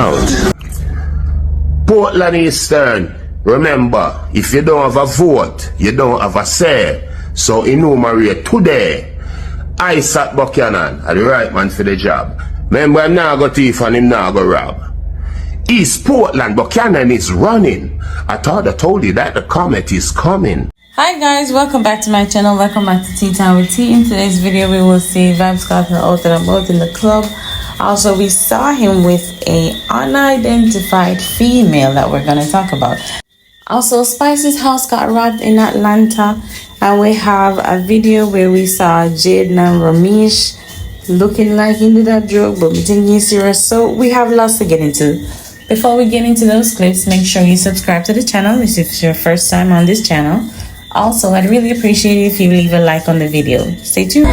out. Portland Eastern, remember, if you don't have a vote, you don't have a say. So enumerate today. I sat Buchanan are the right man for the job. Remember, I'm not go thief and him not go rob. East Portland, Buchanan is running. I thought I told you that the comet is coming. Hi guys, welcome back to my channel. Welcome back to Tea Time with Tea. In today's video, we will see Vybz Kartel out and about in the club. Also, we saw him with a unidentified female that we're going to talk about. Also, Spice's house got robbed in Atlanta. And we have a video where we saw Jaden and Ramesh looking like into that joke, but we think he's serious. So we have lots to get into. Before we get into those clips, make sure you subscribe to the channel if it's your first time on this channel. Also, I'd really appreciate it if you leave a like on the video. Stay tuned.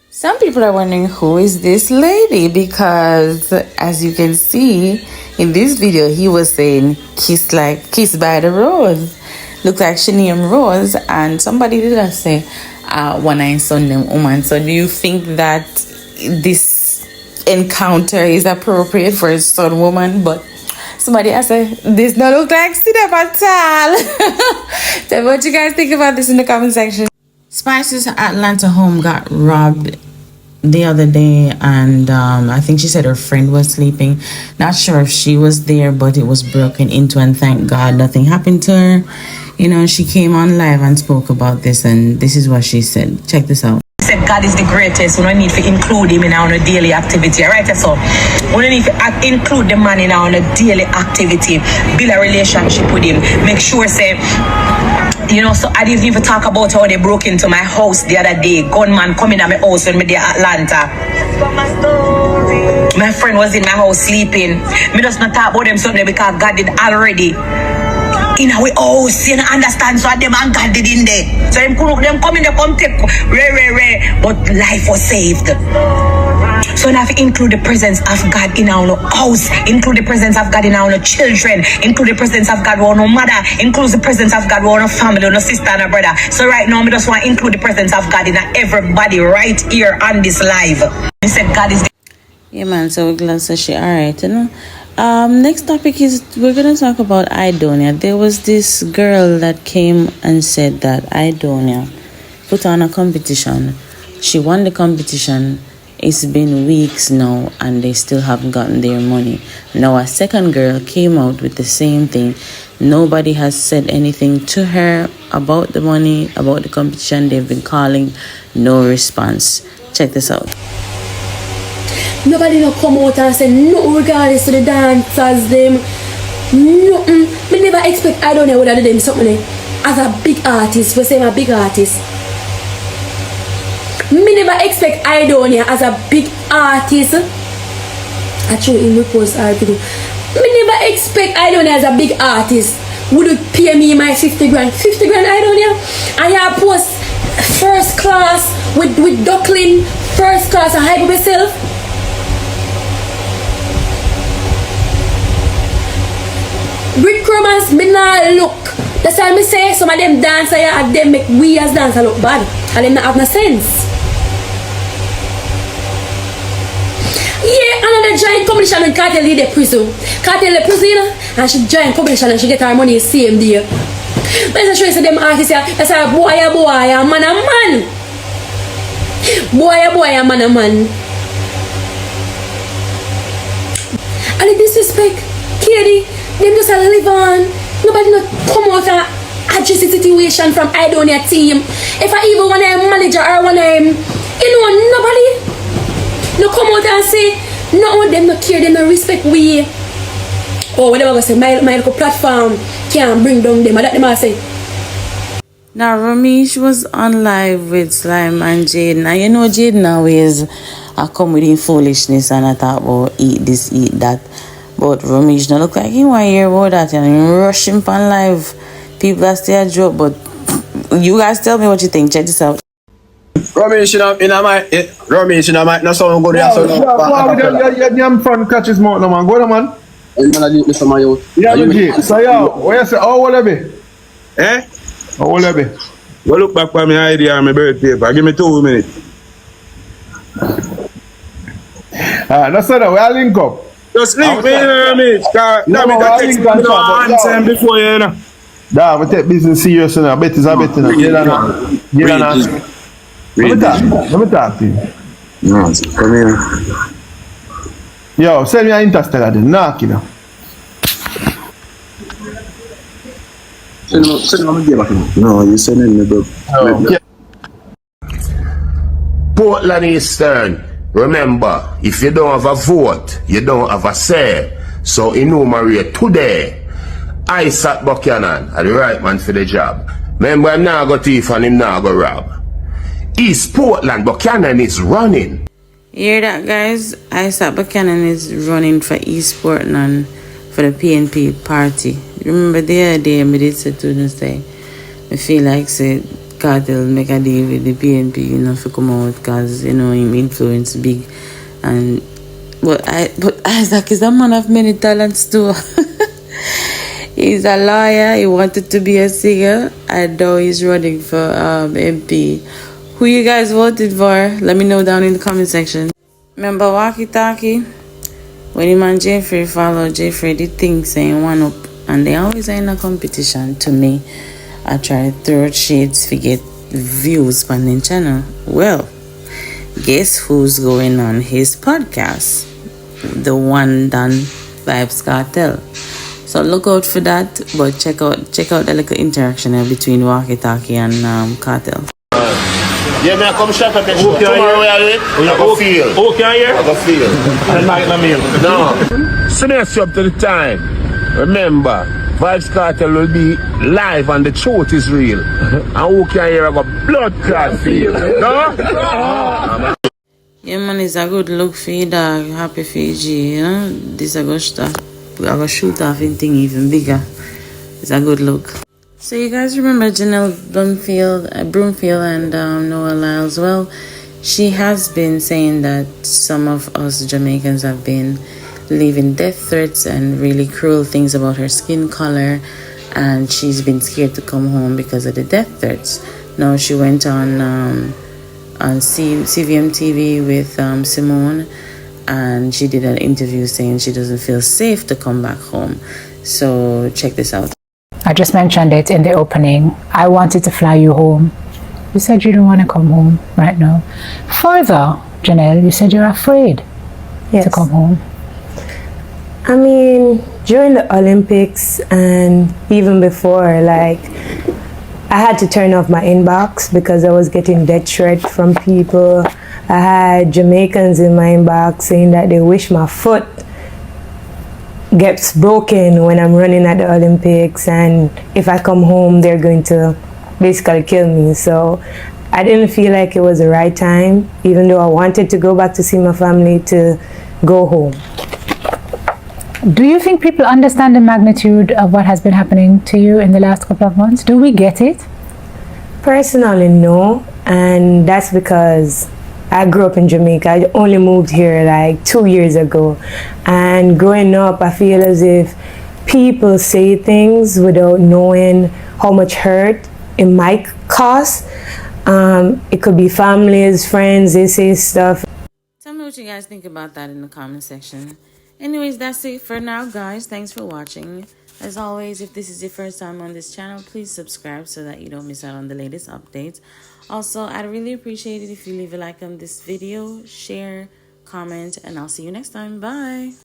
Some people are wondering who is this lady, because as you can see in this video, he was saying kiss by the rose. Looks like she named Rose, and somebody did not say one eye son named woman. So do you think that this encounter is appropriate for a son woman? But somebody else said this not look like Sidem at all. Tell me what you guys think about this in the comment section. Spice's Atlanta home got robbed the other day, and I think she said her friend was sleeping. Not sure if she was there, but it was broken into, and thank God nothing happened to her. You know, she came on live and spoke about this, and this is what she said. Check this out. Said God is the greatest. We don't need to include him in our daily activity, right? So we don't need to include the man in our daily activity, build a relationship with him, make sure say, you know, so I didn't even talk about how they broke into my house the other day. Gunman coming at my house when me there Atlanta. My friend was in my house sleeping. Me just not talk about them something because God did already in our house, you know, understand? So them and God did in there. So them come in, they come take rare, but life was saved. So now if you include the presence of God in our house, include the presence of God in our children, include the presence of God with our mother, include the presence of God with our family, our sister and our brother. So right now, I just want to include the presence of God in everybody right here on this live. He said God is the... Yeah, man, so we're glad to share. All right, you know. Next topic is we're going to talk about Idonia. There was this girl that came and said that Idonia put on a competition. She won the competition. It's been weeks now and they still haven't gotten their money. Now a second girl came out with the same thing. Nobody has said anything to her about the money, about the competition. They've been calling, no response. Check this out. Nobody no come out and say no regardless to the dancers them. Nothing. Me never expect I don't know what I do them something as a big artist. We say I'm a big artist. Me never expect Idonia as a big artist. Actually, in repost article. Me never expect Idonia as a big artist. Would you pay me my 50 grand? 50 grand Idonia? And you post first class with duckling, first class and hype myself. Brick romance, me not look. That's why I say some of them dancers and them make we as dancers look bad. And them not have no sense. Yeah, another giant competition when Kartel lead the prison. Kartel the prison, you know, and she join competition and she get her money the same day. But as I show you them artists here, that's a boy, man a man. Boy, man a man. And the disrespect, Katie, them just a live on. Nobody not come out and address the situation from Aidonia team. If I even want a manager or one you know, nobody no come out and say no one them no care, them no respect we. Or whatever I say, my local platform can't bring down them. That them I say. Now Ramesh was on live with Slime and Jaden. Now you know Jaden always come with his foolishness and I thought, well, eat this, eat that. But Ramesh don't look like he want to hear about that and he rush him on live. People are still a joke, but you guys tell me what you think. Check this out. Ramesh, Ramesh, not sound good. Yeah, damn fun catch his mouth, no man. Go on, man. Yeah, legit. So, yo, what you say? How old are you? Eh? How old are you? Well, look back for my idea on my birthday. Give me 2 minutes. That's it. We all link up. Just link me, Ramesh. No, No, we I all text link me up. no answer before you know. Nah, we take business serious now. Bet is a bet now. Get on now. Let me talk to you. No, come here. Yo, send me an interstellar then. Knock you know. Send him No, you send him, bro. Yeah. Portland Eastern, remember, if you don't have a vote, you don't have a say. So enumerate today. Isaac Buchanan are the right man for the job. Remember, I'm not go thief and him not go rob. East Portland, Buchanan is running. You hear that, guys? Isaac Buchanan is running for East Portland for the PNP party. Remember the other day I did say to them, say, I feel like say Cartel make a deal with the PNP, you know, for come out because, you know, him influence big. And but Isaac is a man of many talents too. He's a lawyer, he wanted to be a singer, and now he's running for MP. Who you guys voted for? Let me know down in the comment section. Remember Walkie Talkie? When him and Jeffrey followed, Jeffrey did things saying one up, and they always are in a competition. To me, I try to throw shades to get views on the channel. Well, guess who's going on his podcast? The one done Vybz Kartel. So look out for that, but check out the little interaction between Walkie Talkie and Kartel. Yeah, man, come shut up. Tomorrow we are late. I go feel. Who can hear? I go feel. No. Send us up to the time. Remember, Vybz Kartel will be live and the truth is real. And who can hear about blood clot feel? No? Yeah, man, it's a good look for you, dog. Happy for you, G, you know? This I go shoot off anything even bigger. It's a good look. So you guys remember Janelle Bromfield and Noah Lyles? Well, she has been saying that some of us Jamaicans have been leaving death threats and really cruel things about her skin color, and she's been scared to come home because of the death threats. Now she went on CVM TV with Simone, and she did an interview saying she doesn't feel safe to come back home. So check this out. I just mentioned it in the opening. I wanted to fly you home. You said you don't want to come home right now. Further, Janelle, you said you're afraid to come home. I mean, during the Olympics and even before, like, I had to turn off my inbox because I was getting death threats from people. I had Jamaicans in my inbox saying that they wish my foot gets broken when I'm running at the Olympics, and if I come home they're going to basically kill me. So I didn't feel like it was the right time, even though I wanted to go back to see my family, to go home. Do you think people understand the magnitude of what has been happening to you in the last couple of months? Do we get it? Personally, no, and that's because I grew up in Jamaica. I only moved here like 2 years ago, and growing up I feel as if people say things without knowing how much hurt it might cause. It could be families, friends, they say stuff. Tell me what you guys think about that in the comment section. Anyways, that's it for now, guys. Thanks for watching. As always, if this is your first time on this channel, please subscribe so that you don't miss out on the latest updates. Also, I'd really appreciate it if you leave a like on this video, share, comment, and I'll see you next time. Bye.